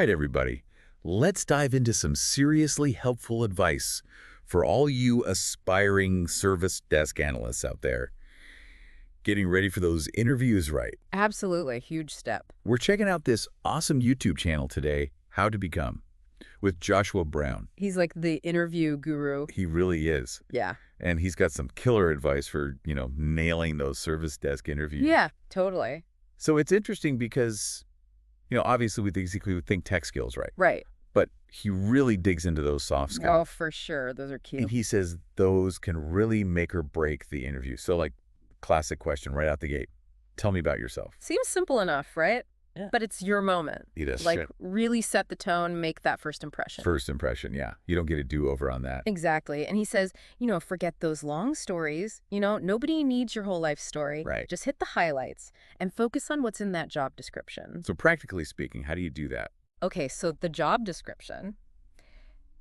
right, everybody. Let's dive into some seriously helpful advice for all you aspiring service desk analysts out there. Getting ready for those interviews right. Absolutely. Huge step. We're checking out this awesome YouTube channel today, How to Become, with Joshua Brown. He's like the interview guru. He really is. Yeah. And he's got some killer advice for, nailing those service desk interviews. Yeah, totally. So it's interesting because, obviously we think tech skills, right? Right. But he really digs into those soft skills. Oh, for sure. Those are key. And he says those can really make or break the interview. So, like, classic question right out the gate. Tell me about yourself. Seems simple enough, right? Yeah. But it's your moment. It is. Like, really set the tone, make that first impression. First impression, yeah. You don't get a do-over on that. Exactly. And he says, forget those long stories. Nobody needs your whole life story. Right. Just hit the highlights and focus on what's in that job description. So practically speaking, how do you do that? Okay, so the job description,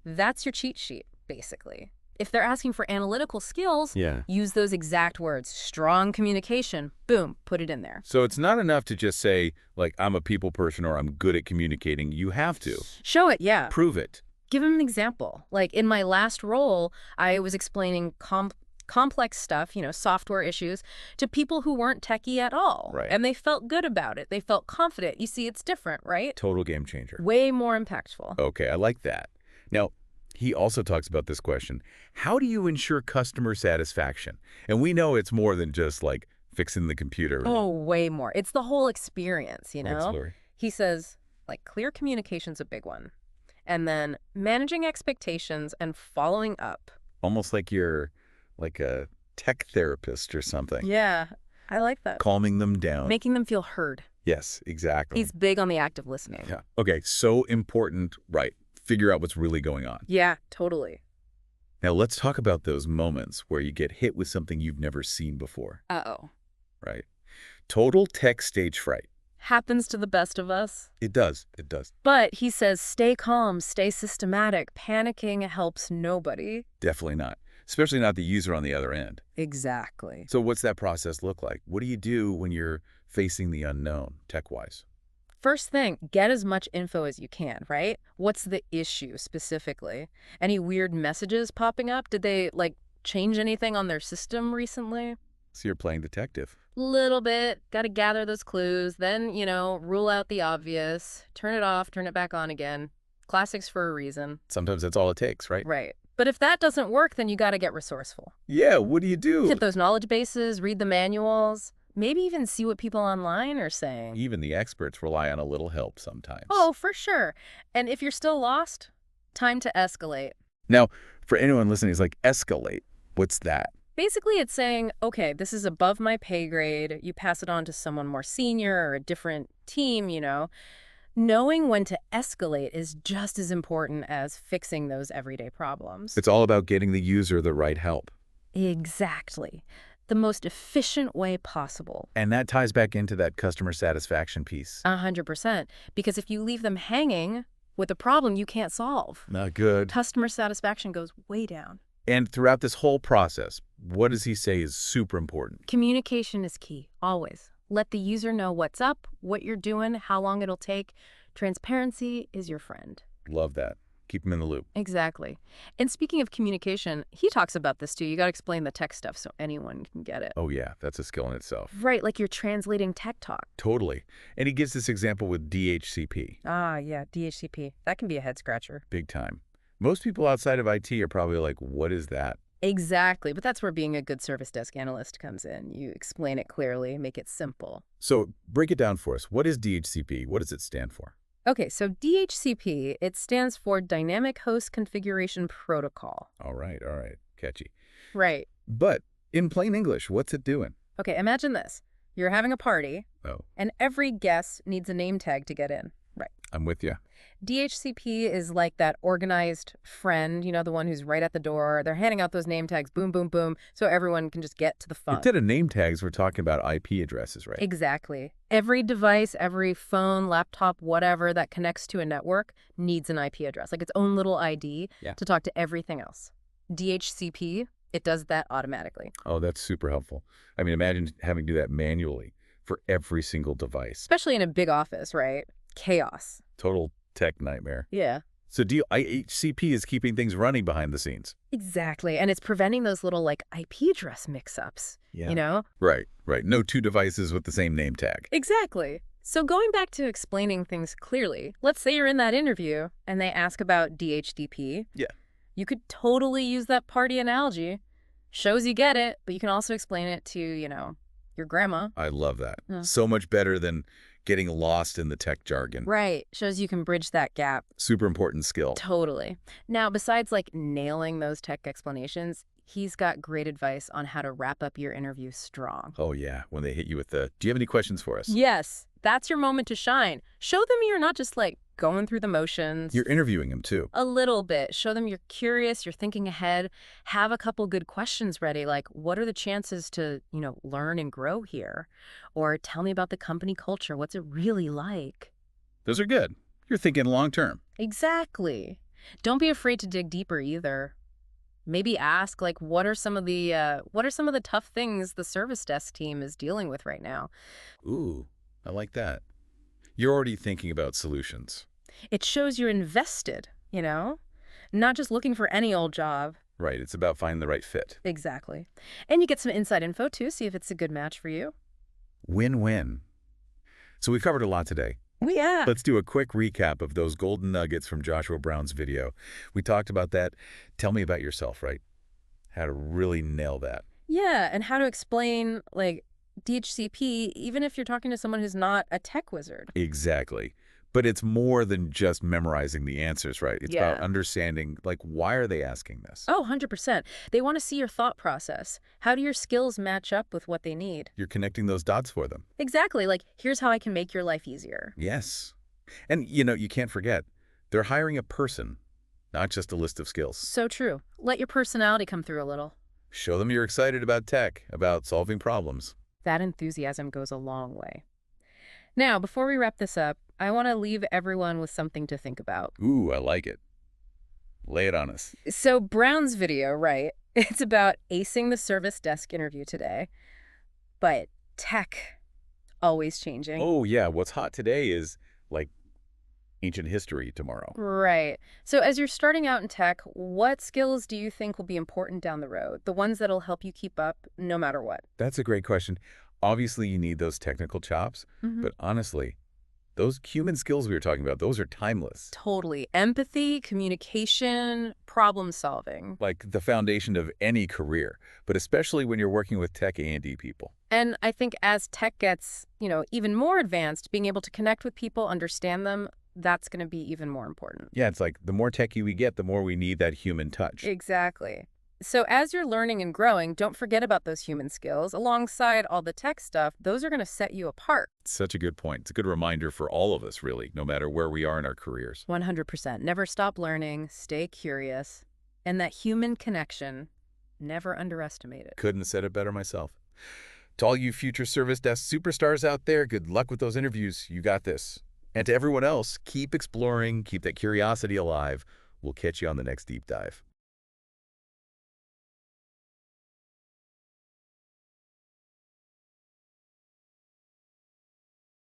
that's your cheat sheet, basically. If they're asking for analytical skills, use those exact words. Strong communication, boom, put it in there. So it's not enough to just say, like, I'm a people person or I'm good at communicating. You have to. Show it, yeah. Prove it. Give them an example. Like in my last role, I was explaining complex stuff, software issues, to people who weren't techie at all. Right. And they felt good about it. They felt confident. You see, it's different, right? Total game changer. Way more impactful. Okay, I like that. Now, he also talks about this question. How do you ensure customer satisfaction? And we know it's more than just, like, fixing the computer. Oh, way more. It's the whole experience, Absolutely. He says, like, clear communication's a big one. And then managing expectations and following up. Almost like you're like a tech therapist or something. Yeah, I like that. Calming them down. Making them feel heard. Yes, exactly. He's big on the active listening. Yeah. Okay, so important, right. Figure out what's really going on. Yeah, totally. Now let's talk about those moments where you get hit with something you've never seen before. Uh-oh. Right. Total tech stage fright. Happens to the best of us. It does. It does. But he says, stay calm, stay systematic. Panicking helps nobody. Definitely not. Especially not the user on the other end. Exactly. So what's that process look like? What do you do when you're facing the unknown, tech-wise? First thing, get as much info as you can, right? What's the issue specifically? Any weird messages popping up? Did they, change anything on their system recently? So you're playing detective. Little bit. Got to gather those clues. Then, rule out the obvious. Turn it off, turn it back on again. Classics for a reason. Sometimes that's all it takes, right? Right. But if that doesn't work, then you got to get resourceful. Yeah, what do you do? Hit those knowledge bases, read the manuals, maybe even see what people online are saying. Even the experts rely on a little help sometimes. Oh, for sure. And if you're still lost, time to escalate. Now, for anyone listening, it's like escalate. What's that? Basically, it's saying, okay, this is above my pay grade. You pass it on to someone more senior or a different team, Knowing when to escalate is just as important as fixing those everyday problems. It's all about getting the user the right help. Exactly. The most efficient way possible. And that ties back into that customer satisfaction piece. 100%. Because if you leave them hanging with a problem you can't solve, Not good. customer satisfaction goes way down. And throughout this whole process, what does he say is super important? Communication is key, always. Let the user know what's up, what you're doing, how long it'll take. Transparency is your friend. Love that. Keep them in the loop. Exactly. And speaking of communication, he talks about this too. You got to explain the tech stuff so anyone can get it. Oh, yeah. That's a skill in itself. Right, like you're translating tech talk. Totally. And he gives this example with DHCP. Ah, yeah, DHCP. That can be a head scratcher. Big time. Most people outside of IT are probably like, what is that? Exactly. But that's where being a good service desk analyst comes in. You explain it clearly, make it simple. So break it down for us. What is DHCP? What does it stand for? Okay, so DHCP, it stands for Dynamic Host Configuration Protocol. All right. Catchy. Right. But in plain English, what's it doing? Okay, imagine this. You're having a party, and every guest needs a name tag to get in. Right. I'm with you. DHCP is like that organized friend, the one who's right at the door. They're handing out those name tags, boom, boom, boom, so everyone can just get to the fun. Instead of name tags, we're talking about IP addresses, right? Exactly. Every device, every phone, laptop, whatever that connects to a network needs an IP address, like its own little ID to talk to everything else. DHCP, it does that automatically. Oh, that's super helpful. I mean, imagine having to do that manually for every single device. Especially in a big office, right? Chaos. Total Tech nightmare. Yeah. So IHCP is keeping things running behind the scenes. Exactly. And it's preventing those little, like, IP address mix-ups, you know? Right, right. No two devices with the same name tag. Exactly. So going back to explaining things clearly, let's say you're in that interview and they ask about DHCP. Yeah. You could totally use that party analogy. Shows you get it, but you can also explain it to, your grandma. I love that. Yeah. So much better than getting lost in the tech jargon. Right. Shows you can bridge that gap. Super important skill. Totally. Now, besides like nailing those tech explanations, he's got great advice on how to wrap up your interview strong. Oh, yeah. When they hit you with the, do you have any questions for us? Yes. That's your moment to shine. Show them you're not just like going through the motions. You're interviewing them too. A little bit. Show them you're curious, you're thinking ahead. Have a couple good questions ready, like what are the chances to, learn and grow here? Or tell me about the company culture. What's it really like? Those are good. You're thinking long term. Exactly. Don't be afraid to dig deeper either. Maybe ask, like, what are some of the tough things the service desk team is dealing with right now? Ooh, I like that. You're already thinking about solutions. It shows you're invested, not just looking for any old job. Right. It's about finding the right fit. Exactly. And you get some inside info, too, see if it's a good match for you. Win-win. So we've covered a lot today. Yeah. Let's do a quick recap of those golden nuggets from Joshua Brown's video. We talked about that. Tell me about yourself, right? How to really nail that. Yeah, and how to explain, like, DHCP, even if you're talking to someone who's not a tech wizard. Exactly. But it's more than just memorizing the answers, right? It's about understanding, like, why are they asking this? Oh, 100%. They want to see your thought process. How do your skills match up with what they need? You're connecting those dots for them. Exactly. Like, here's how I can make your life easier. Yes. And, you can't forget, they're hiring a person, not just a list of skills. So true. Let your personality come through a little. Show them you're excited about tech, about solving problems. That enthusiasm goes a long way. Now, before we wrap this up, I want to leave everyone with something to think about. Ooh, I like it. Lay it on us. So Brown's video, right? It's about acing the service desk interview today. But tech, always changing. Oh, yeah. What's hot today is, like, ancient history tomorrow. Right. So as you're starting out in tech, what skills do you think will be important down the road? The ones that'll help you keep up no matter what? That's a great question. Obviously, you need those technical chops, but honestly, those human skills we were talking about, those are timeless. Totally. Empathy, communication, problem solving. Like the foundation of any career, but especially when you're working with tech A&D people. And I think as tech gets, even more advanced, being able to connect with people, understand them, that's going to be even more important. Yeah, it's like the more techie we get, the more we need that human touch. Exactly. So as you're learning and growing, don't forget about those human skills. Alongside all the tech stuff, those are going to set you apart. Such a good point. It's a good reminder for all of us, really, no matter where we are in our careers. 100%. Never stop learning, stay curious, and that human connection, never underestimate it. Couldn't have said it better myself. To all you future service desk superstars out there, good luck with those interviews. You got this. And to everyone else, keep exploring, keep that curiosity alive. We'll catch you on the next deep dive.